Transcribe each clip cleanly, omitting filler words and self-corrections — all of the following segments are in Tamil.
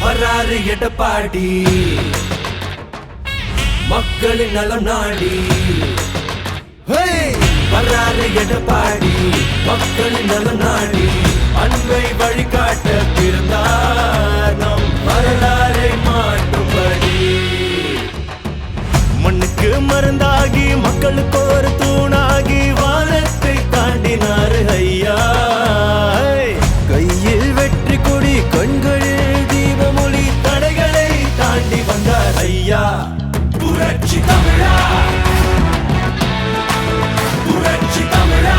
வராறு எடப்பாடி மக்களின் நலம் நாடி வராறு எடப்பாடி மக்களின் நலம் நாடி அன்பை வழிகாட்ட பிறந்தார் நம் வரலாறை மாற்றும்படி மண்ணுக்கு மருந்தாகி மக்களுக்கு ஒரு தூணாகி வானத்தை தாண்டினார் ஐயா கையில் வெற்றி கொடி கண்களில் தீபமொழி தடைகளை தாண்டி வந்தார் ஐயா புரட்சி தமிழா புரட்சி தமிழா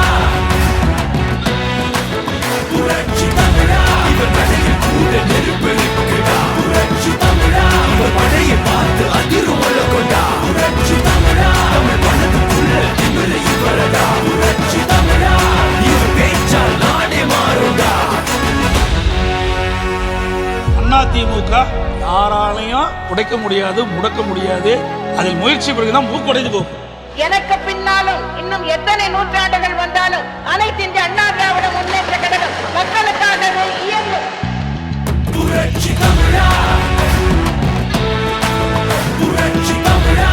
புரட்சி தமிழா இவர் கடையில் கூட நெருப்பெருக்குடா புரட்சி தமிழா இவர் மழையை பார்த்து அதிர்வுள்ள கொண்டா புரட்சி தமிழா தமிழ் மனதுக்குள்ள திமிரை இவரடா புரட்சி தமிழா இவர் பேச்சால் நாடே மாறுடா. அதிமுக யாராலையும் உடைக்க முடியாது, முடக்க முடியாது. அதில் முயற்சி பிறகுதான் மூக்குடைந்து போகும். எனக்கு பின்னாலும் இன்னும் எத்தனை நூற்றாண்டுகள் வந்தாலும் அனைத்து இந்திய அண்ணா திராவிட முன்னேற்ற கழகம் மக்களுக்காகவே இயங்கும். புரட்சி தமிழா புரட்சி தமிழா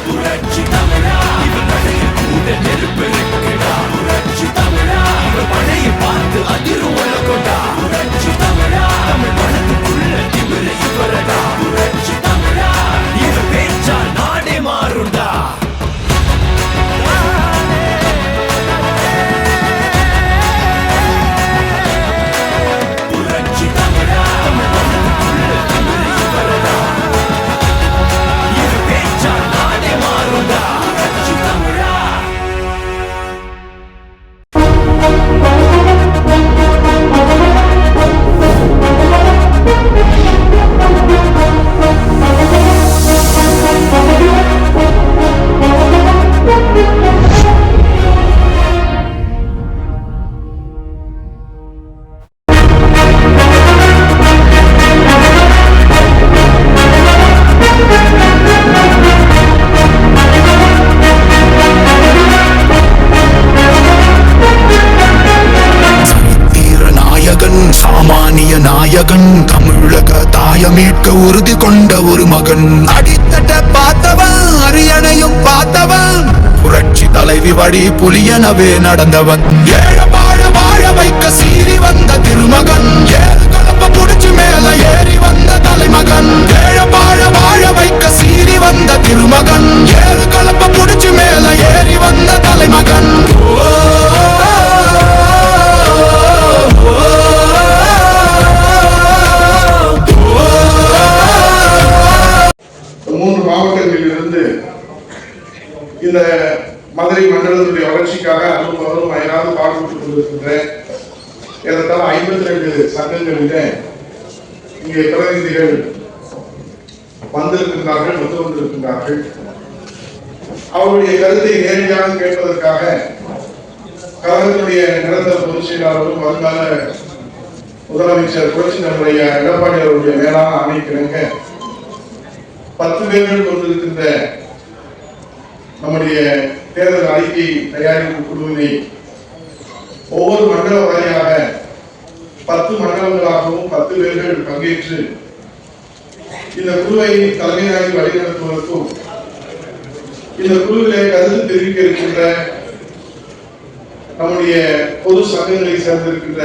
புரட்சி தமிழா இவர் நடையில் கூட நெருப்பெருக்குடா புரட்சி தமிழா இவர் மழையை பார்த்து அதிர்வுள்ள கொண்டா புரட்சி தமிழா தமிழ் மனதுக்குள்ள திமிரை இவரடா புரட்சி தமிழா இவர் பேச்சால் நாடே மாறுண்டா. புரட்சி தமிழா தமிழ் மனதுக்குள்ள திமிரை இவரடா இவர் பேச்சால் நாடே மாறுண்டா புரட்சி தமிழா. நாயகன் தமிழக தாயமீட்க உறுதி கொண்ட ஒரு மகன் அடித்தட்ட பார்த்தவன் அரியணையும் பார்த்தவன் புரட்சி தலைவி வழி புலியனவே நடந்தவன் ஏழ வாழ வாழ வைக்க சீறி வந்த திருமகன் ஏழு கலப்ப புடிச்சு மேல ஏறி வந்த தலைமகன் ஏழ வாழ வாழ வைக்க சீறி வந்த திருமகன் ஏழு கலப்ப புடிச்சு மேல ஏறி வந்த தலைமகன் மாவட்டங்களிலிருந்து இந்த மதுரை மண்டலத்துடைய வளர்ச்சிக்காக அதுவும் அயராது பாடுபட்டுக் கொண்டிருக்கின்ற ஏறத்தாழ 52 சங்கங்களிலே இங்கே பிரதிநிதிகள் வந்திருக்கின்றார்கள். அவருடைய கருத்தை நேரடியாக கேட்பதற்காக கழகத்தினுடைய நிரந்தர பொதுச் செயலாளரும் வருங்கால முதலமைச்சர் புரட்சி நம்முடைய எடப்பாடி அவருடைய மேலான ஆணைக்கிணங்க 10 பேர்கள் கொண்டிருக்கின்ற நம்முடைய தேர்தல் அறிக்கை தயாரிப்பு குழுவினை ஒவ்வொரு மண்டல வாரியாக 10 மண்டலங்களாகவும் 10 பேர்கள் பங்கேற்று இந்த குழுவை தலைமையாகி வழிநடத்துவதற்கும் இந்த குழுவிலே கருத்து தெரிவிக்க இருக்கின்ற நம்முடைய பொது சங்கங்களை சேர்ந்திருக்கின்ற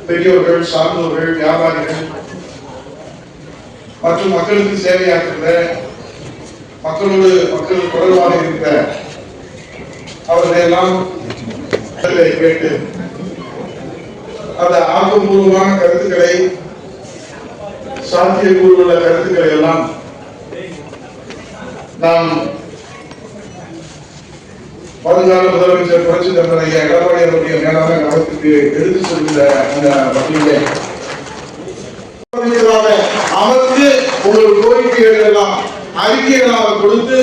பெரியோர்கள், சார்ந்தோர்கள், வியாபாரிகள் மற்றும் மக்களுக்கு சேவையாற்றுகிற மக்கள் தொடர்பாக இருக்கிற அவர்களை எல்லாம் கேட்டு அந்த ஆக்கப்பூர்வமான கருத்துக்களை, சாத்தியக்கூறுள்ள கருத்துக்களை எல்லாம் நாம் வருங்கால முதலமைச்சர் புரட்சி தலைவர் எடப்பாடி அவருடைய மேலான கவனத்துக்கு எடுத்து செல்கின்ற அந்த வகையிலே அமர்ந்து உங்கள் கோரிக்கைகள் எல்லாம் அறிக்கைகளாக கொடுத்து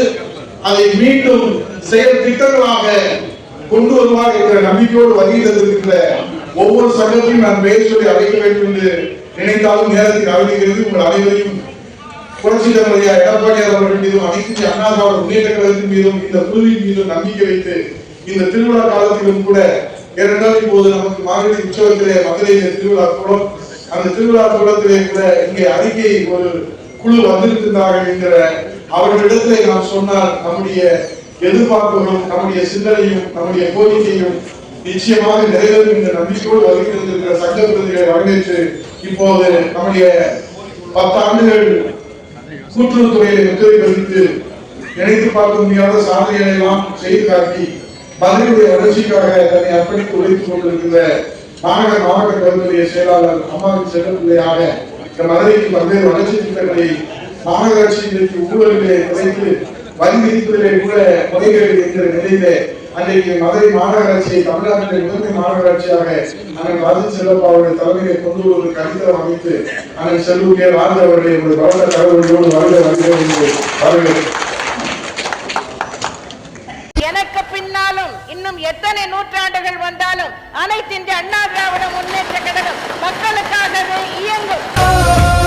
அதை மீண்டும் செயல் திட்டங்களாக கொண்டு வருவார் என்ற நம்பிக்கையோடு வருகை தந்திருக்கின்ற ஒவ்வொரு சங்கத்தையும் நான் பெயர் சொல்லி அழைக்க வேண்டும் என்று நினைத்தாலும் நேரத்தில் அவதிக்கிறது. உங்கள் அனைவரையும் புரட்சி தலைவர் ஐயா எடப்பாடியார் அவர்கள் மீதும் அனைத்து அண்ணா திராவிட முன்னேற்ற கழகத்தின் மீதும் இந்த குழுவின் மீதும் நம்பிக்கை வைத்து இந்த திருவிழா காலத்திலும் கூட ஏனென்றால் இப்போது நமக்கு மார்கழி உற்சவத்திலே மதுரையிலே திருவிழா கூடம், அந்த திருவிழா கூடத்திலே கூட இங்கே அறிக்கை ஒரு குழு வந்திருக்கிறார்கள் என்கிற அவர்களிடத்திலே நாம் சொன்னால் நம்முடைய எதிர்பார்ப்புகளும் நம்முடைய சிந்தனையும் நம்முடைய கோரிக்கையும் நிச்சயமாக நிறைவேறும் என்ற நம்பிக்கையோடு வருகின்ற சங்க பிரதிகளை வரவேற்று இப்போது நம்முடைய 10 ஆண்டுகள் கூட்டுறவுத்துறையை முத்திரை பதித்து நினைத்து பார்க்க முடியாத சாதனைகளை எல்லாம் செய்து காட்டி மதுரையுடைய வளர்ச்சிக்காக தன்னை அர்ப்பணித்து உழைத்துக் கொண்டிருக்கின்ற மாவட்ட கல்வித்துறை செயலாளர் அம்மாவின் செல்லப்பிள்ளையாக இந்த மதுரைக்கு பல்வேறு வளர்ச்சி திட்டங்களை மாநகராட்சி இன்றைக்கு ஊழல்களை குறைத்து வரி விதிப்பதிலே கூட முறைகேடு என்கிற நிலையிலே அன்றைக்கு மதுரை மாநகராட்சியை தமிழ்நாட்டில் முதன்மை மாநகராட்சியாக அண்ணன் ராஜன் செல்லப்பா அவருடைய தலைமையை கொண்டு ஒரு கடிதம் அமைத்து அண்ணன் செல்வகே ராஜ் அவர்களை ஒரு பலத்த தகவல்களோடு வருகிறேன். எனக்கு பின்னாலும் இன்னும் எத்தனை நூற்றாண்டுகள் வந்தாலும் அனைத்து இந்திய அண்ணா திராவிட முன்னேற்ற கழகம் மக்களுக்காகவே இயங்கும்.